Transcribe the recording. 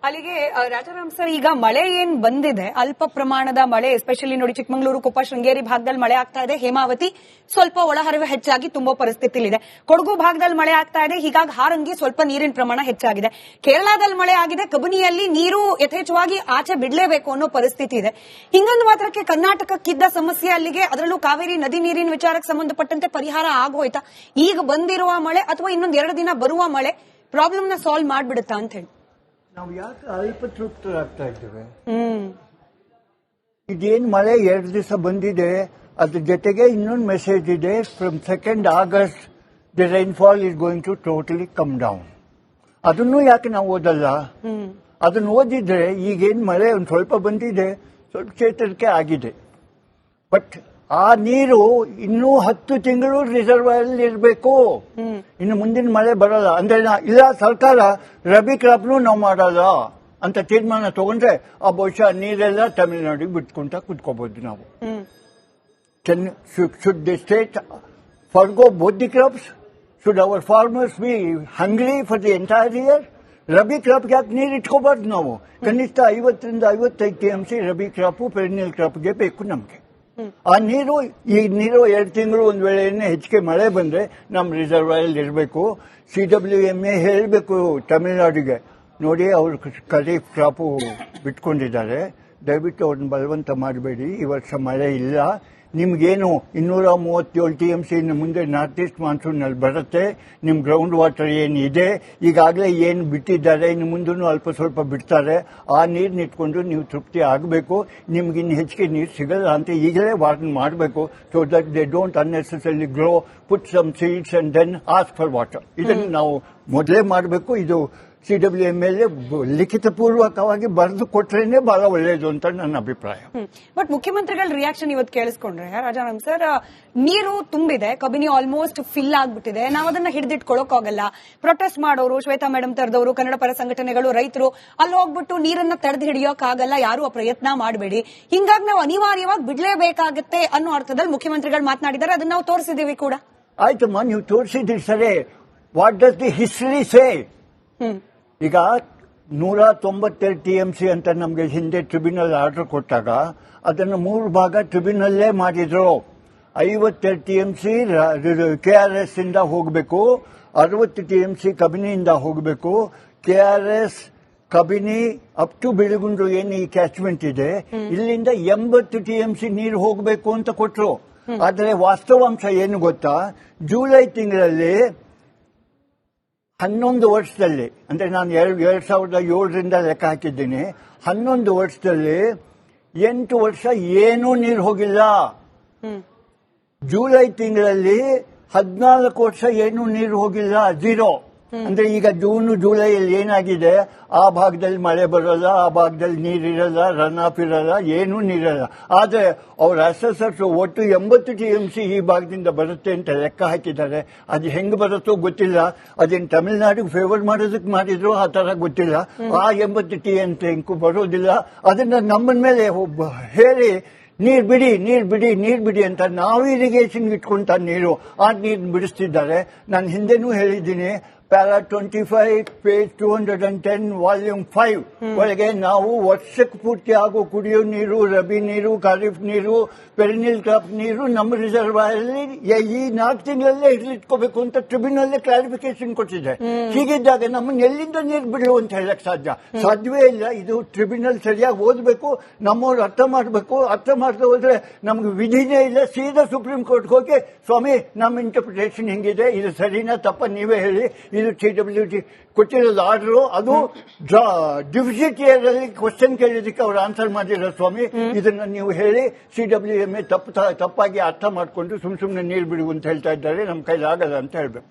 ಅಲ್ಲಿಗೆ ರಾಜಾರಾಮ್ ಸರ್, ಈಗ ಮಳೆ ಏನ್ ಬಂದಿದೆ, ಅಲ್ಪ ಪ್ರಮಾಣದ ಮಳೆ, ಎಸ್ಪೆಷಲಿ ನೋಡಿ ಚಿಕ್ಕಮಗಳೂರು, ಕೊಪ್ಪ, ಶೃಂಗೇರಿ ಭಾಗದಲ್ಲಿ ಮಳೆ ಆಗ್ತಾ ಇದೆ. ಹೇಮಾವತಿ ಸ್ವಲ್ಪ ಒಳಹರಿವು ಹೆಚ್ಚಾಗಿ ತುಂಬೋ ಪರಿಸ್ಥಿತಿಲಿದೆ. ಕೊಡಗು ಭಾಗದಲ್ಲಿ ಮಳೆ ಆಗ್ತಾ ಇದೆ, ಹೀಗಾಗಿ ಹಾರಂಗಿ ಸ್ವಲ್ಪ ನೀರಿನ ಪ್ರಮಾಣ ಹೆಚ್ಚಾಗಿದೆ. ಕೇರಳದಲ್ಲಿ ಮಳೆ ಆಗಿದೆ, ಕಬಿನಿಯಲ್ಲಿ ನೀರು ಯಥೇಚ್ಛವಾಗಿ ಆಚೆ ಬಿಡಲೇಬೇಕು ಅನ್ನೋ ಪರಿಸ್ಥಿತಿ ಇದೆ. ಹಿಂಗೊಂದು ಮಾತ್ರಕ್ಕೆ ಕರ್ನಾಟಕಕ್ಕಿದ್ದ ಸಮಸ್ಯೆ ಅಲ್ಲಿಗೆ, ಅದರಲ್ಲೂ ಕಾವೇರಿ ನದಿ ನೀರಿನ ವಿಚಾರಕ್ಕೆ ಸಂಬಂಧಪಟ್ಟಂತೆ ಪರಿಹಾರ ಆಗೋಯ್ತಾ? ಈಗ ಬಂದಿರುವ ಮಳೆ ಅಥವಾ ಇನ್ನೊಂದ್ 2 ದಿನ ಬರುವ ಮಳೆ ಪ್ರಾಬ್ಲಮ್ ನ ಸಾಲ್ವ್ ಮಾಡ್ಬಿಡುತ್ತಾ ಅಂತ ಹೇಳಿ ನಾವು ಯಾಕೆ ಅಲ್ಪ ತೃಪ್ತರಾಗ್ತಾ ಇದ್ದೇವೆ? ಇದೇನ್ ಮಳೆ 2 ದಿವಸ ಬಂದಿದೆ, ಅದ್ರ ಜೊತೆಗೆ ಇನ್ನೊಂದು ಮೆಸೇಜ್ ಇದೆ. From 2nd August the rainfall is going to totally come down. ಅದನ್ನು ಯಾಕೆ ನಾವು ಓದಲ್ಲ? ಅದನ್ನು ಓದಿದ್ರೆ ಈಗೇನ್ ಮಳೆ ಒಂದು ಸ್ವಲ್ಪ ಬಂದಿದೆ, ಸ್ವಲ್ಪ ಚೇತರಿಕೆ ಆಗಿದೆ. ಬಟ್ ಆ ನೀರು ಇನ್ನೂ 10 ತಿಂಗಳು ರಿಸರ್ವಾಯರ್ ಇರಬೇಕು. ಇನ್ನು ಮುಂದಿನ ಮಳೆ ಬರಲ್ಲ ಅಂದ್ರೆ ಇಲ್ಲ, ಸರ್ಕಾರ ರಬಿ ಕ್ರಾಪ್ನು ನಾವು ಮಾಡಲ್ಲ ಅಂತ ತೀರ್ಮಾನ ತಗೊಂಡ್ರೆ ಆ ಬಹುಶಃ ನೀರೆಲ್ಲ ತಮಿಳುನಾಡಿಗೆ ಬಿಟ್ಕೊಂತ ಕುತ್ಕೋಬಹುದು ನಾವು. Should the state Fargo both the crops? Should hour farmers B hungry for the entire year? Rabi crop ಯಾಕೆ ನೀರು ಇಟ್ಕೋಬಾರ್ದು ನಾವು? ಕನಿಷ್ಠ 50 ರಿಂದ 55 TMC ರಬಿ ಕ್ರಾಪ್ ಪೆರಿನಿಯಲ್ ಕ್ರಾಪ್ಗೆ ಬೇಕು ನಮ್ಗೆ. ಆ ನೀರು, ಈ ನೀರು 2 ತಿಂಗಳು ಒಂದ್ ವೇಳೆ ಹೆಚ್ಚಿಗೆ ಮಳೆ ಬಂದ್ರೆ ನಮ್ಮ ರಿಸರ್ವಾಯರ್ ಇರಬೇಕು. CWMA ಹೇಳಬೇಕು ತಮಿಳುನಾಡಿಗೆ, ನೋಡಿ ಅವರು ಖರೀಫ್ ಕ್ರಾಪು ಬಿಟ್ಕೊಂಡಿದ್ದಾರೆ, ದಯವಿಟ್ಟು ಅವ್ರನ್ನ ಬಲವಂತ ಮಾಡಬೇಡಿ, ಈ ವರ್ಷ ಮಳೆ ಇಲ್ಲ, ನಿಮ್ಗೇನು 237 TMC ಇನ್ನು ಮುಂದೆ ನಾರ್ತ್ ಈಸ್ಟ್ ಮಾನ್ಸೂನ್ ನಲ್ಲಿ ಬರುತ್ತೆ, ನಿಮ್ ಗ್ರೌಂಡ್ ವಾಟರ್ ಏನಿದೆ ಈಗಾಗಲೇ ಏನು ಬಿಟ್ಟಿದ್ದಾರೆ, ಇನ್ನು ಮುಂದೂ ಅಲ್ಪ ಸ್ವಲ್ಪ ಬಿಡ್ತಾರೆ, ಆ ನೀರ್ನ ಇಟ್ಕೊಂಡು ನೀವು ತೃಪ್ತಿ ಆಗಬೇಕು. ನಿಮ್ಗೆ ಇನ್ನು ಹೆಚ್ಚಿಗೆ ನೀರು ಸಿಗಲ್ಲ ಅಂತ ಈಗಲೇ ವಾರ್ನ್ ಮಾಡಬೇಕು. So that they don't unnecessarily grow, put some seeds and then ask for water. ಇದನ್ನು ನಾವು ಮೊದಲೇ ಮಾಡಬೇಕು. ಇದು CWMA ಲಿಖಿತ ಪೂರ್ವಕವಾಗಿ ಬರೆದು ಕೊಟ್ರೇನೆ ಬಹಳ ಒಳ್ಳೆಯದು ಅಂತ ನನ್ನ ಅಭಿಪ್ರಾಯ. ಬಟ್ ಮುಖ್ಯಮಂತ್ರಿಗಳ ರಿಯಾಕ್ಷನ್ ಇವತ್ತು ಕೇಳಿಸ್ಕೊಂಡ್ರೆ ರಾಜಾರಾಮ್ ಸರ್, ನೀರು ತುಂಬಿದೆ, ಕಬಿನಿ ಆಲ್ಮೋಸ್ಟ್ ಫಿಲ್ ಆಗ್ಬಿಟ್ಟಿದೆ, ನಾವು ಅದನ್ನ ಹಿಡಿದಿಟ್ಕೊಳ್ಳೋಕಾಗಲ್ಲ. ಪ್ರೊಟೆಸ್ಟ್ ಮಾಡೋರು, ಶ್ವೇತಾ ಮೇಡಮ್ ತರದವರು, ಕನ್ನಡ ಪರ ಸಂಘಟನೆಗಳು, ರೈತರು ಅಲ್ಲಿ ಹೋಗ್ಬಿಟ್ಟು ನೀರನ್ನ ತಡೆದು ಹಿಡಿಯೋಕ್ಕಾಗಲ್ಲ, ಯಾರು ಆ ಪ್ರಯತ್ನ ಮಾಡಬೇಡಿ, ಹಿಂಗಾಗಿ ನಾವು ಅನಿವಾರ್ಯವಾಗಿ ಬಿಡ್ಲೇಬೇಕಾಗತ್ತೆ ಅನ್ನೋ ಅರ್ಥದಲ್ಲಿ ಮುಖ್ಯಮಂತ್ರಿಗಳು ಮಾತನಾಡಿದ್ದಾರೆ. ಅದನ್ನ ನಾವು ತೋರಿಸಿದೀವಿ ಕೂಡ. ಆಯ್ತಮ್ಮ, ನೀವು ತೋರಿಸಿದ್ರಿ ಸರಿ. ವಾಟ್ ಡಸ್ ದಿ ಹಿಸ್ಟರಿ ಸೇ? ಈಗ 192 TMC ಅಂತ ನಮಗೆ ಹಿಂದೆ ಟ್ರಿಬ್ಯುನಲ್ ಆರ್ಡರ್ ಕೊಟ್ಟಾಗ ಅದನ್ನು 3 ಭಾಗ ಟ್ರಿಬ್ಯುನಲ್ಲೇ ಮಾಡಿದ್ರು. 52 TMC KRS ಇಂದ ಹೋಗಬೇಕು, 60 TMC ಕಬಿನಿಯಿಂದ ಹೋಗಬೇಕು. KRS ಕಬಿನಿ ಅಪ್ ಟು ಬೆಳಗುಂಡ್ರು ಏನು ಈ ಕ್ಯಾಚ್ಮೆಂಟ್ ಇದೆ, ಇಲ್ಲಿಂದ 80 TMC ನೀರು ಹೋಗಬೇಕು ಅಂತ ಕೊಟ್ರು. ಆದರೆ ವಾಸ್ತವಾಂಶ ಏನು ಗೊತ್ತಾ? ಜುಲೈ ತಿಂಗಳಲ್ಲಿ 11 ವರ್ಷದಲ್ಲಿ, ಅಂದ್ರೆ ನಾನು 2007ರಿಂದ ಲೆಕ್ಕ ಹಾಕಿದ್ದೀನಿ, 11 ವರ್ಷದಲ್ಲಿ 8 ವರ್ಷ ಏನೂ ನೀರು ಹೋಗಿಲ್ಲ. ಜುಲೈ ತಿಂಗಳಲ್ಲಿ 14 ವರ್ಷ ಏನೂ ನೀರು ಹೋಗಿಲ್ಲ, 0. ಅಂದ್ರೆ ಈಗ ಜೂನ್ ಜುಲೈಯಲ್ಲಿ ಏನಾಗಿದೆ, ಆ ಭಾಗದಲ್ಲಿ ಮಳೆ ಬರೋಲ್ಲ, ಆ ಭಾಗದಲ್ಲಿ ನೀರಿರಲ್ಲ, ರನ್ ಆಫ್ ಇರಲ್ಲ, ಏನೂ ನೀರಲ್ಲ. ಆದ್ರೆ ಅವ್ರ ಅಸೆಸರ್ಸ್ ಒಟ್ಟು 80 TMC ಈ ಭಾಗದಿಂದ ಬರುತ್ತೆ ಅಂತ ಲೆಕ್ಕ ಹಾಕಿದ್ದಾರೆ. ಅದು ಹೆಂಗ್ ಬರುತ್ತೋ ಗೊತ್ತಿಲ್ಲ, ಅದೇನು ತಮಿಳುನಾಡಿಗೆ ಫೇವರ್ ಮಾಡೋದಕ್ಕೆ ಮಾಡಿದ್ರು ಆ ತರ ಗೊತ್ತಿಲ್ಲ. ಆ 80 TMC ಬರೋದಿಲ್ಲ. ಅದನ್ನ ನಮ್ಮನ ಮೇಲೆ ಹೇಳಿ ನೀರ್ ಬಿಡಿ ಅಂತ ನಾವು ಇರಿಗೇಷನ್ ಇಟ್ಕೊಂತ ನೀರು ಆ ನೀರು ಬಿಡಿಸ್ತಿದ್ದಾರೆ. ನಾನು ಹಿಂದೆನೂ ಹೇಳಿದ್ದೀನಿ, ಪ್ಯಾರಾ 25 ಪೇಜ್ 210 ವಾಲ್ಯೂಮ್ 5 ಒಳಗೆ ನಾವು ವರ್ಷಕ್ಕೆ ಪೂರ್ತಿ ಆಗೋ ಕುಡಿಯೋ ನೀರು, ರಬಿ ನೀರು, ಖಾರಿಫ್ ನೀರು, ಪೆರಿನಿಯಲ್ ಕ್ರಾಪ್ ನೀರು ನಮ್ಮ ರಿಸರ್ವಾಯರ್ ಈ 4 ತಿಂಗಳಲ್ಲೇ ಹಿಡಿದಿಟ್ಕೋಬೇಕು ಅಂತ ಟ್ರಿಬ್ಯುನಲ್ ಕ್ಲಾರಿಫಿಕೇಶನ್ ಕೊಟ್ಟಿದೆ. ಹೀಗಿದ್ದಾಗ ನಮ್ಮನ್ನ ಎಲ್ಲಿಂದ ನೀರು ಬಿಡು ಅಂತ ಹೇಳಕ್ ಸಾಧ್ಯವೇ ಇಲ್ಲ. ಇದು ಟ್ರಿಬ್ಯುನಲ್ ಸರಿಯಾಗಿ ಓದಬೇಕು, ನಮ್ಮವ್ರು ಅರ್ಥ ಮಾಡಬೇಕು. ಅರ್ಥ ಮಾಡದೆ ಹೋದ್ರೆ ನಮ್ಗೆ ವಿಧಿನೇ ಇಲ್ಲ. ಸೀದಾ ಸುಪ್ರೀಂ ಕೋರ್ಟ್ಗೆ ಹೋಗಿ, ಸ್ವಾಮಿ ನಮ್ಮ ಇಂಟರ್ಪ್ರಿಟೇಷನ್ ಹಿಂಗಿದೆ, ಇದು ಸರಿನಾ ತಪ್ಪ ನೀವೇ ಹೇಳಿ, ಇದು CWT ಕೊಟ್ಟಿರೋದು ಆರ್ಡರು, ಅದು ಡಿಫಿಸಿಟ್ ಇಯರ್ ಅಲ್ಲಿ ಕ್ವಶನ್ ಕೇಳಿದಕ್ಕೆ ಅವ್ರು ಆನ್ಸರ್ ಮಾಡಿರೋ, ಸ್ವಾಮಿ ಇದನ್ನ ನೀವು ಹೇಳಿ, CWMA ತಪ್ಪಾಗಿ ಅರ್ಥ ಮಾಡ್ಕೊಂಡು ಸುಮ್ನೆ ನೀರು ಬಿಡು ಅಂತ ಹೇಳ್ತಾ ಇದ್ದಾರೆ, ನಮ್ಮ ಕೈಲಾಗಲ್ಲ ಅಂತ ಹೇಳ್ಬೇಕು.